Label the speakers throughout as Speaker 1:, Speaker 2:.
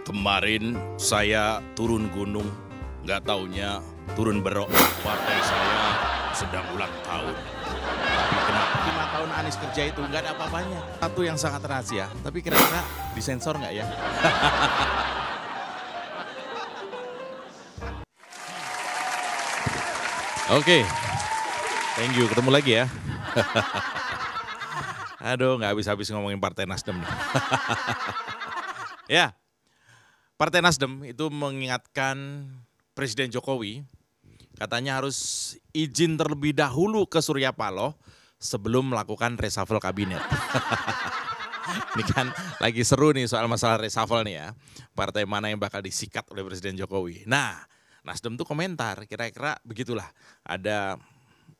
Speaker 1: Kemarin saya turun gunung, nggak taunya turun berok. Partai saya sedang ulang tahun. Tapi kenapa 5 tahun Anies kerja itu nggak ada apa-apanya? Satu yang sangat rahasia, tapi kira-kira disensor nggak ya? Oke, thank you. Ketemu lagi ya. Aduh, nggak habis-habis ngomongin Partai Nasdem nih. Ya, Partai Nasdem itu mengingatkan Presiden Jokowi, katanya harus izin terlebih dahulu ke Surya Paloh sebelum melakukan reshuffle kabinet. Ini kan lagi seru nih soal masalah reshuffle nih ya. Partai mana yang bakal disikat oleh Presiden Jokowi. Nah, Nasdem tuh komentar, kira-kira begitulah. Ada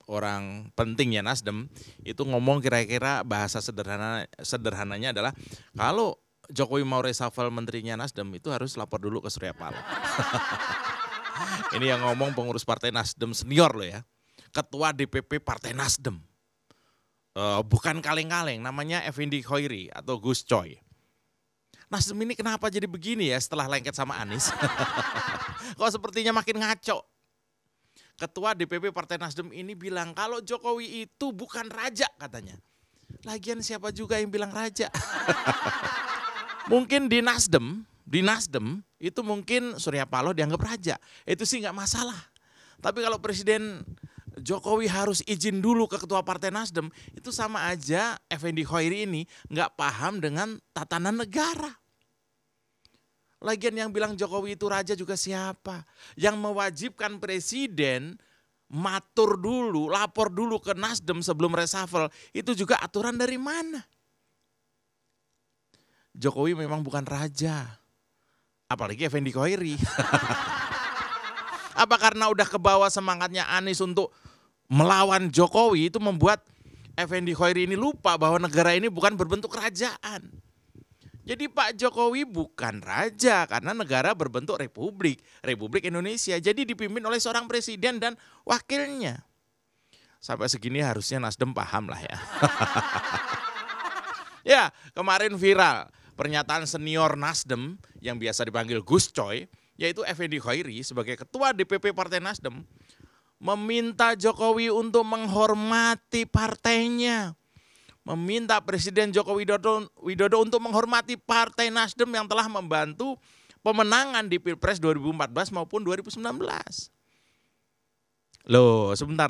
Speaker 1: orang penting ya Nasdem, itu ngomong kira-kira bahasa sederhananya adalah kalau Jokowi mau reshuffle menterinya Nasdem itu harus lapor dulu ke Surya Paloh. Ini yang ngomong pengurus Partai Nasdem senior loh ya. Ketua DPP Partai Nasdem. Bukan kaleng-kaleng, namanya Effendi Khoiri atau Gus Coy. Nasdem ini kenapa jadi begini ya setelah lengket sama Anies? Kok sepertinya makin ngaco. Ketua DPP Partai Nasdem ini bilang kalau Jokowi itu bukan raja katanya. Lagian siapa juga yang bilang raja? Mungkin di Nasdem itu mungkin Surya Paloh dianggap raja. Itu sih nggak masalah. Tapi kalau Presiden Jokowi harus izin dulu ke Ketua Partai Nasdem, itu sama aja Effendi Khoiri ini nggak paham dengan tatanan negara. Lagian yang bilang Jokowi itu raja juga siapa? Yang mewajibkan Presiden matur dulu, lapor dulu ke Nasdem sebelum reshuffle, itu juga aturan dari mana? Jokowi memang bukan raja, apalagi Effendi Khoiri. Apa karena udah kebawa semangatnya Anies untuk melawan Jokowi itu membuat Effendi Khoiri ini lupa bahwa negara ini bukan berbentuk kerajaan. Jadi Pak Jokowi bukan raja karena negara berbentuk republik Indonesia. Jadi dipimpin oleh seorang presiden dan wakilnya. Sampai segini harusnya Nasdem paham lah ya. Ya, kemarin viral pernyataan senior Nasdem yang biasa dipanggil Gus Coy, yaitu Effendi Khoiri sebagai ketua DPP Partai Nasdem, meminta Jokowi untuk menghormati partainya. Meminta Presiden Joko Widodo untuk menghormati Partai Nasdem yang telah membantu pemenangan di Pilpres 2014 maupun 2019. Loh, sebentar.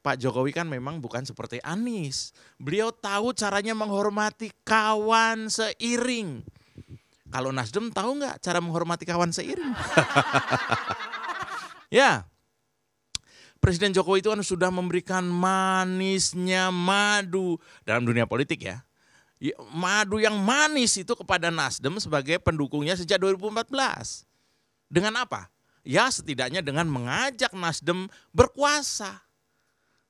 Speaker 1: Pak Jokowi kan memang bukan seperti Anies. Beliau tahu caranya menghormati kawan seiring. Kalau Nasdem tahu nggak cara menghormati kawan seiring? Ya, Presiden Jokowi itu kan sudah memberikan manisnya madu dalam dunia politik ya. Madu yang manis itu kepada Nasdem sebagai pendukungnya sejak 2014. Dengan apa? Ya setidaknya dengan mengajak Nasdem berkuasa.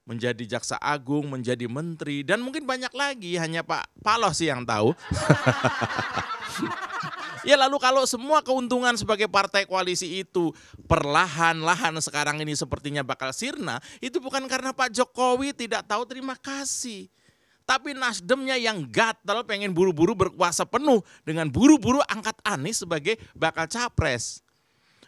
Speaker 1: Menjadi jaksa agung, menjadi menteri, dan mungkin banyak lagi, hanya Pak Paloh sih yang tahu. Ya lalu kalau semua keuntungan sebagai partai koalisi itu perlahan-lahan sekarang ini sepertinya bakal sirna, itu bukan karena Pak Jokowi tidak tahu terima kasih. Tapi Nasdemnya yang gatel pengen buru-buru berkuasa penuh dengan buru-buru angkat Anies sebagai bakal capres.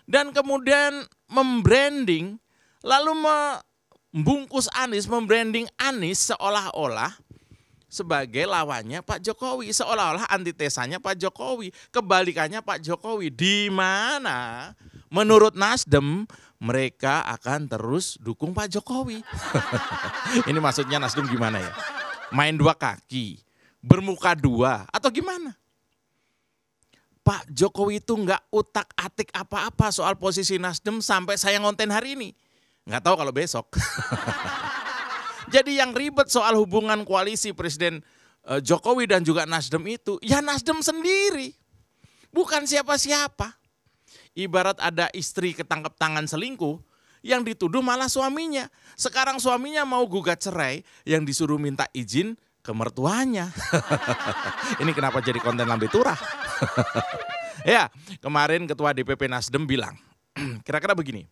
Speaker 1: Dan kemudian membranding, lalu membungkus Anies, membranding Anies seolah-olah sebagai lawannya Pak Jokowi, seolah-olah antitesanya Pak Jokowi, kebalikannya Pak Jokowi, di mana menurut Nasdem mereka akan terus dukung Pak Jokowi. Ini maksudnya Nasdem gimana ya? Main dua kaki, bermuka dua, atau gimana? Pak Jokowi itu nggak utak-atik apa-apa soal posisi Nasdem sampai saya ngonten hari ini. Nggak tahu kalau besok. Jadi yang ribet soal hubungan koalisi Presiden Jokowi dan juga Nasdem itu, ya Nasdem sendiri. Bukan siapa-siapa. Ibarat ada istri ketangkep tangan selingkuh, yang dituduh malah suaminya. Sekarang suaminya mau gugat cerai, yang disuruh minta izin ke mertuanya. Ini kenapa jadi konten lambe turah? Ya, kemarin Ketua DPP Nasdem bilang, kira-kira begini.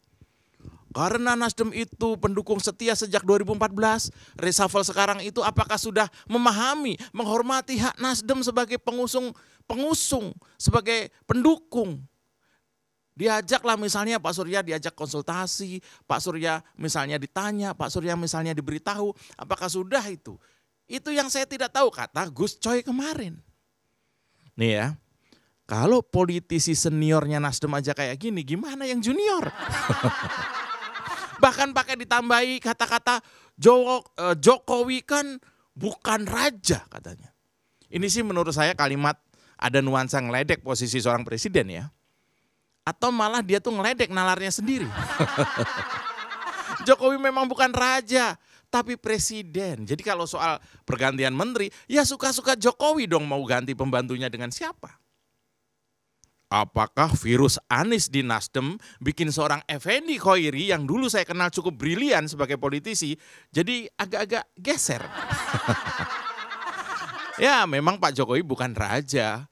Speaker 1: Karena Nasdem itu pendukung setia sejak 2014, reshuffle sekarang itu apakah sudah memahami, menghormati hak Nasdem sebagai pengusung pengusung, sebagai pendukung. Diajaklah misalnya Pak Surya diajak konsultasi, Pak Surya misalnya ditanya, Pak Surya misalnya diberitahu, apakah sudah itu? Itu yang saya tidak tahu, kata Gus Coy kemarin. Nih ya, kalau politisi seniornya Nasdem aja kayak gini, gimana yang junior? Bahkan pakai ditambahi kata-kata Jokowi kan bukan raja katanya. Ini sih menurut saya kalimat ada nuansa ngeledek posisi seorang presiden ya. Atau malah dia tuh ngeledek nalarnya sendiri. Jokowi memang bukan raja, tapi presiden. Jadi kalau soal pergantian menteri, ya suka-suka Jokowi dong mau ganti pembantunya dengan siapa. Apakah virus Anies di Nasdem bikin seorang Effendi Khoiri yang dulu saya kenal cukup brilian sebagai politisi, jadi agak-agak geser. Ya memang Pak Jokowi bukan raja,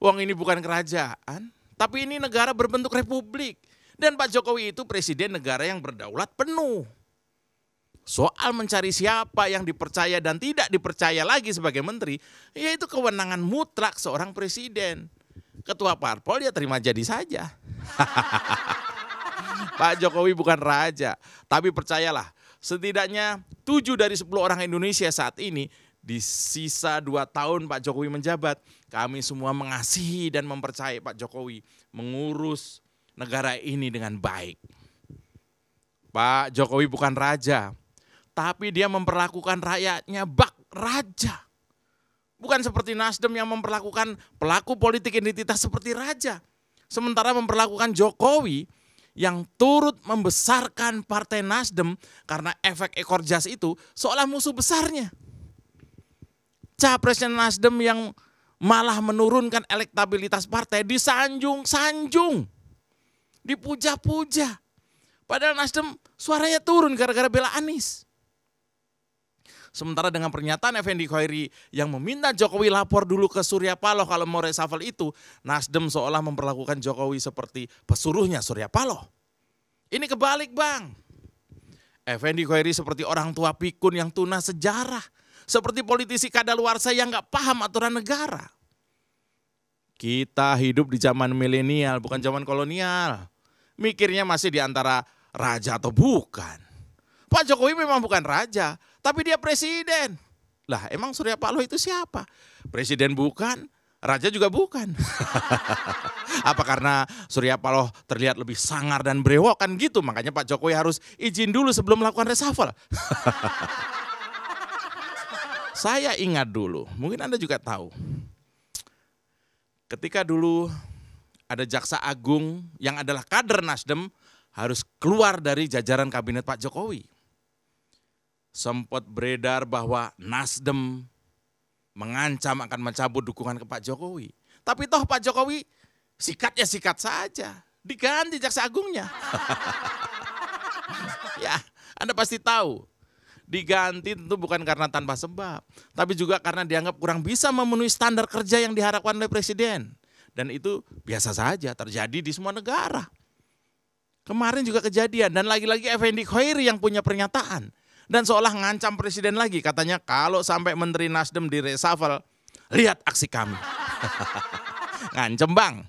Speaker 1: wong ini bukan kerajaan. Tapi ini negara berbentuk republik. Dan Pak Jokowi itu presiden negara yang berdaulat penuh. Soal mencari siapa yang dipercaya dan tidak dipercaya lagi sebagai menteri, yaitu kewenangan mutlak seorang presiden. Ketua parpol dia terima jadi saja. Pak Jokowi bukan raja. Tapi percayalah, setidaknya 7 dari 10 orang Indonesia saat ini, di sisa 2 tahun Pak Jokowi menjabat, kami semua mengasihi dan mempercayai Pak Jokowi mengurus negara ini dengan baik. Pak Jokowi bukan raja, tapi dia memperlakukan rakyatnya bak raja. Bukan seperti Nasdem yang memperlakukan pelaku politik identitas seperti raja. Sementara memperlakukan Jokowi yang turut membesarkan partai Nasdem karena efek ekor jas itu seolah musuh besarnya. Capresnya Nasdem yang malah menurunkan elektabilitas partai disanjung-sanjung, dipuja-puja. Padahal Nasdem suaranya turun gara-gara bela Anies. Sementara dengan pernyataan Effendi Khoiri yang meminta Jokowi lapor dulu ke Surya Paloh kalau mau reshuffle itu, Nasdem seolah memperlakukan Jokowi seperti pesuruhnya Surya Paloh. Ini kebalik Bang. Effendi Khoiri seperti orang tua pikun yang tuna sejarah. Seperti politisi kadaluarsa yang gak paham aturan negara. Kita hidup di zaman milenial, bukan zaman kolonial. Mikirnya masih di antara raja atau bukan. Pak Jokowi memang bukan raja, tapi dia presiden. Lah emang Surya Paloh itu siapa? Presiden bukan, raja juga bukan. Apa karena Surya Paloh terlihat lebih sangar dan brewok kan gitu? Makanya Pak Jokowi harus izin dulu sebelum melakukan reshuffle. Saya ingat dulu, mungkin Anda juga tahu. Ketika dulu ada jaksa agung yang adalah kader Nasdem harus keluar dari jajaran kabinet Pak Jokowi. Sempat beredar bahwa Nasdem mengancam akan mencabut dukungan ke Pak Jokowi. Tapi toh Pak Jokowi sikat ya sikat saja, diganti jaksa agungnya. Ya, Anda pasti tahu. Diganti tentu bukan karena tanpa sebab, tapi juga karena dianggap kurang bisa memenuhi standar kerja yang diharapkan oleh presiden. Dan itu biasa saja terjadi di semua negara. Kemarin juga kejadian dan lagi-lagi Effendi Khoiri yang punya pernyataan. Dan seolah ngancam presiden lagi, katanya kalau sampai menteri Nasdem di reshuffle, lihat aksi kami. Ngancem Bang.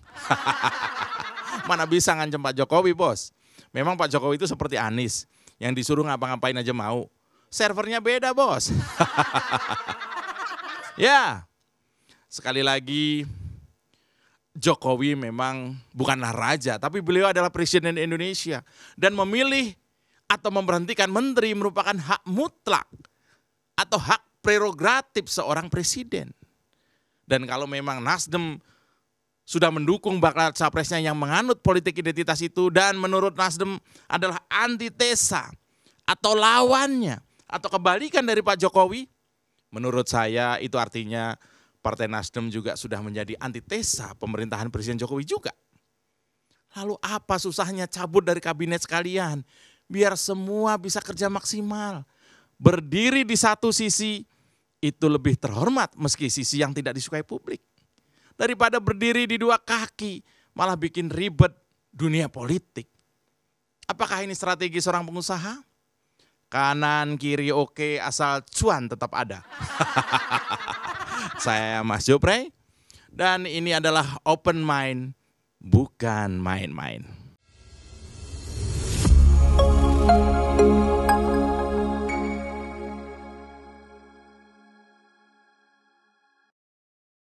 Speaker 1: Mana bisa ngancem Pak Jokowi bos. Memang Pak Jokowi itu seperti Anies, yang disuruh ngapa-ngapain aja mau. Servernya beda bos. Ya, sekali lagi Jokowi memang bukanlah raja, tapi beliau adalah presiden Indonesia. Dan memilih atau memberhentikan menteri merupakan hak mutlak atau hak prerogatif seorang presiden. Dan kalau memang Nasdem sudah mendukung bakal capresnya yang menganut politik identitas itu dan menurut Nasdem adalah antitesa atau lawannya, atau kebalikan dari Pak Jokowi, menurut saya itu artinya Partai Nasdem juga sudah menjadi antitesa pemerintahan Presiden Jokowi juga. Lalu apa susahnya cabut dari kabinet sekalian, biar semua bisa kerja maksimal. Berdiri di satu sisi itu lebih terhormat meski sisi yang tidak disukai publik. Daripada berdiri di dua kaki malah bikin ribet dunia politik. Apakah ini strategi seorang pengusaha? Kanan, kiri oke, asal cuan tetap ada. Saya Mas Jopre Dan ini adalah open mind, bukan main-main.